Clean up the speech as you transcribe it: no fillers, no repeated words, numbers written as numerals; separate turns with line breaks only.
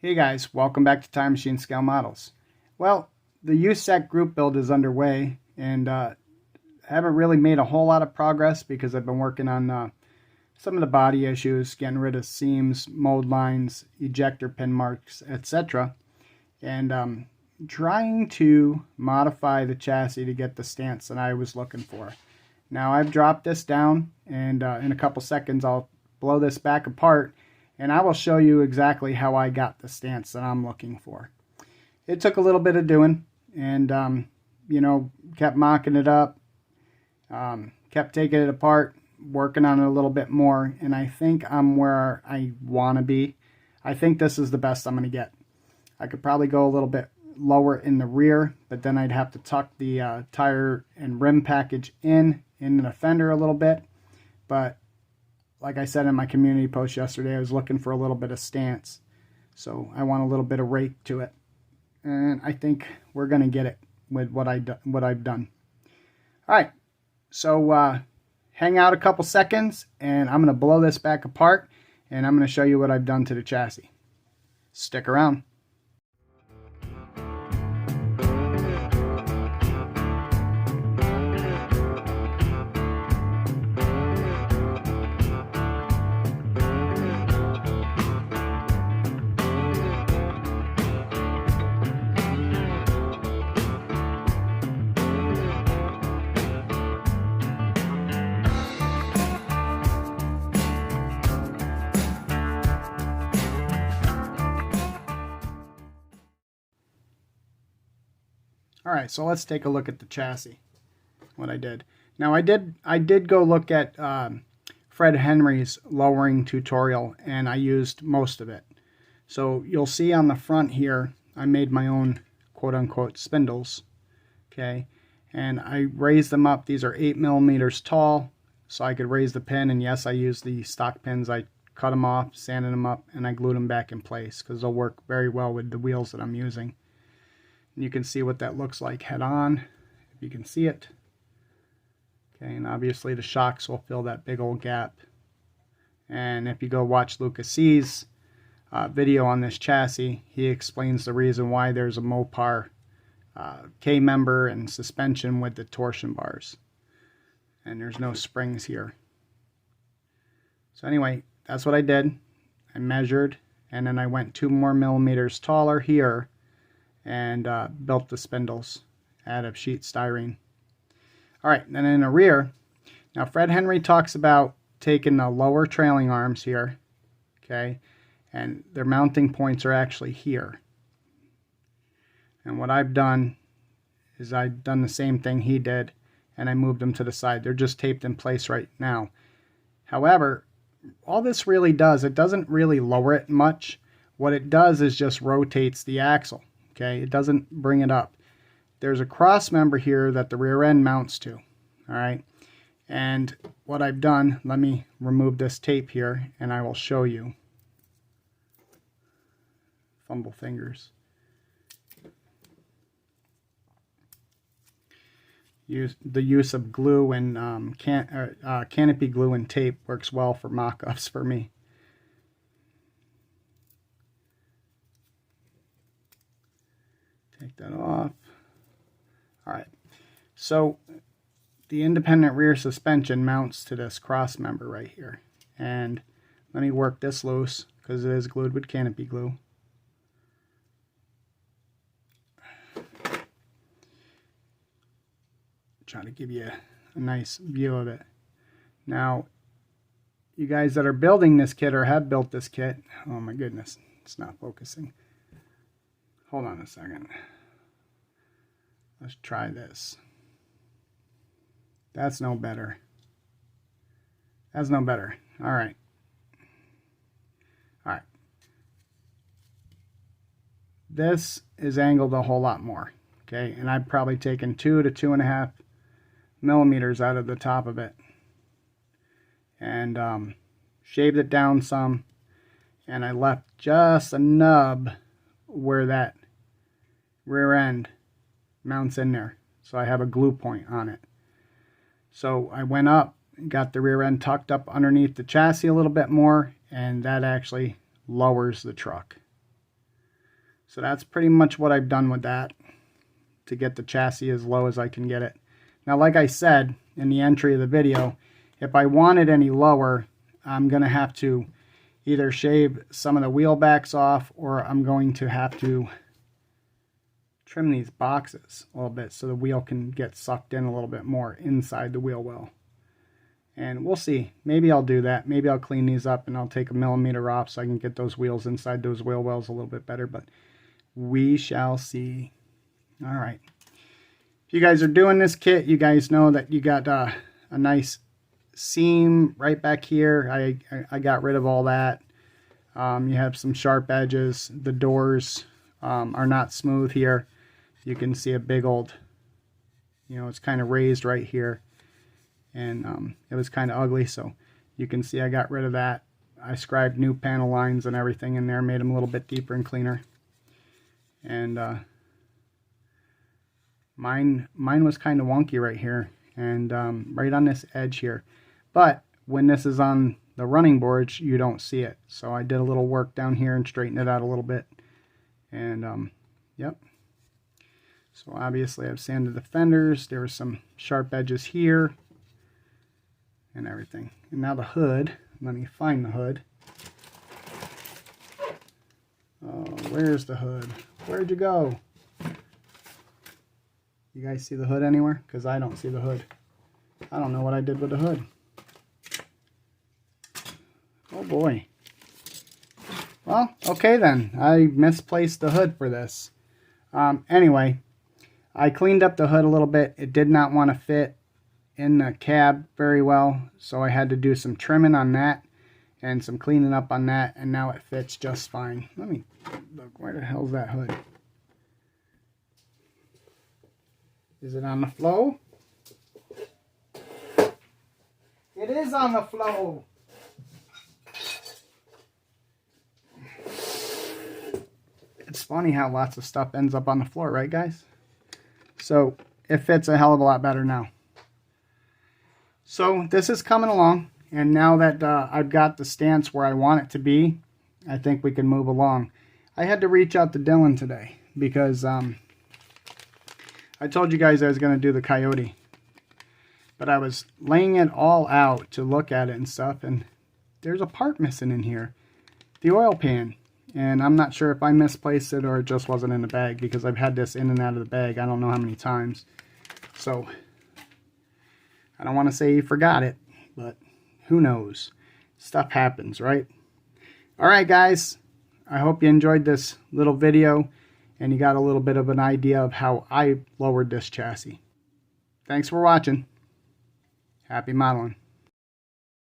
Hey guys, welcome back to Time Machine Scale Models. Well, the USAC group build is underway, and haven't really made a whole lot of progress because I've been working on some of the body issues, getting rid of seams, mold lines, ejector pin marks, etc. And trying to modify the chassis to get the stance that I was looking for. Now I've dropped this down, and in a couple seconds I'll blow this back apart, and I will show you exactly how I got the stance that I'm looking for. It took a little bit of doing, and kept mocking it up, kept taking it apart, working on it a little bit more, and I think I'm where I want to be. I think this is the best I'm going to get. I could probably go a little bit lower in the rear, but then I'd have to tuck the tire and rim package in the fender a little bit. But like I said in my community post yesterday, I was looking for a little bit of stance. So I want a little bit of rake to it. And I think we're going to get it with what I've done. All right. So hang out a couple seconds, and I'm going to blow this back apart, and I'm going to show you what I've done to the chassis. Stick around. All right, so let's take a look at the chassis, what I did. Now I did go look at Fred Henry's lowering tutorial, and I used most of it. So you'll see on the front here, I made my own quote-unquote spindles, okay? And I raised them up. These are 8 millimeters tall, so I could raise the pin, and yes, I used the stock pins. I cut them off, sanded them up, and I glued them back in place because they'll work very well with the wheels that I'm using. You can see what that looks like head on, if you can see it. Okay, and obviously the shocks will fill that big old gap. And if you go watch Lucas C's video on this chassis, he explains the reason why there's a Mopar K-member and suspension with the torsion bars. And there's no springs here. So anyway, that's what I did. I measured, and then I went 2 more millimeters taller here, and built the spindles out of sheet styrene. All right, then in the rear, now Fred Henry talks about taking the lower trailing arms here, okay, and their mounting points are actually here. And what I've done is I've done the same thing he did, and I moved them to the side. They're just taped in place right now. However, all this really does, it doesn't really lower it much. What it does is just rotates the axle. Okay, it doesn't bring it up. There's a cross member here that the rear end mounts to. All right, and what I've done, let me remove this tape here, and I will show you. Fumble fingers. The use of glue and canopy glue and tape works well for mock-ups for me. Take that off. All right, so the independent rear suspension mounts to this cross member right here. And let me work this loose because it is glued with canopy glue. Try to give you a nice view of it. Now, you guys that are building this kit or have built this kit, oh my goodness, it's not focusing. Hold on a second. Let's try this. That's no better. That's no better. All right. All right. This is angled a whole lot more. Okay, and I've probably taken 2 to 2.5 millimeters out of the top of it, and shaved it down some, and I left just a nub where that rear end mounts in there, so I have a glue point on it. So I went up and got the rear end tucked up underneath the chassis a little bit more, and that actually lowers the truck. So that's pretty much what I've done with that to get the chassis as low as I can get it. Now, like I said in the entry of the video, if I want it any lower, I'm going to have to either shave some of the wheel backs off, or I'm going to have to trim these boxes a little bit so the wheel can get sucked in a little bit more inside the wheel well. And we'll see. Maybe I'll do that. Maybe I'll clean these up and I'll take a millimeter off so I can get those wheels inside those wheel wells a little bit better, but we shall see. All right. If you guys are doing this kit, you guys know that you got a nice seam right back here. I got rid of all that. You have some sharp edges. The doors are not smooth here. You can see a big old, it's kind of raised right here, and it was kind of ugly, so you can see I got rid of that. I scribed new panel lines and everything in there, made them a little bit deeper and cleaner. And mine was kind of wonky right here, and right on this edge here, but when this is on the running boards you don't see it, so I did a little work down here and straightened it out a little bit. And yep, so obviously I've sanded the fenders. There were some sharp edges here and everything. And now the hood, let me find the hood. Oh, where's the hood? Where'd you go? You guys see the hood anywhere? Because I don't see the hood. I don't know what I did with the hood. Oh boy. Well, okay then. I misplaced the hood for this. Anyway, I cleaned up the hood a little bit. It did not want to fit in the cab very well, so I had to do some trimming on that and some cleaning up on that, and now it fits just fine. Let me look. Where the hell's that hood? Is it on the flow? It is on the flow. It's funny how lots of stuff ends up on the floor, right guys? So it fits a hell of a lot better now. So this is coming along, and now that I've got the stance where I want it to be, I think we can move along. I had to reach out to Dylan today because I told you guys I was going to do the Coyote, but I was laying it all out to look at it and stuff, and there's a part missing in here, the oil pan. And I'm not sure if I misplaced it or it just wasn't in the bag, because I've had this in and out of the bag I don't know how many times. So I don't want to say you forgot it, but who knows? Stuff happens, right? Alright guys, I hope you enjoyed this little video and you got a little bit of an idea of how I lowered this chassis. Thanks for watching. Happy modeling.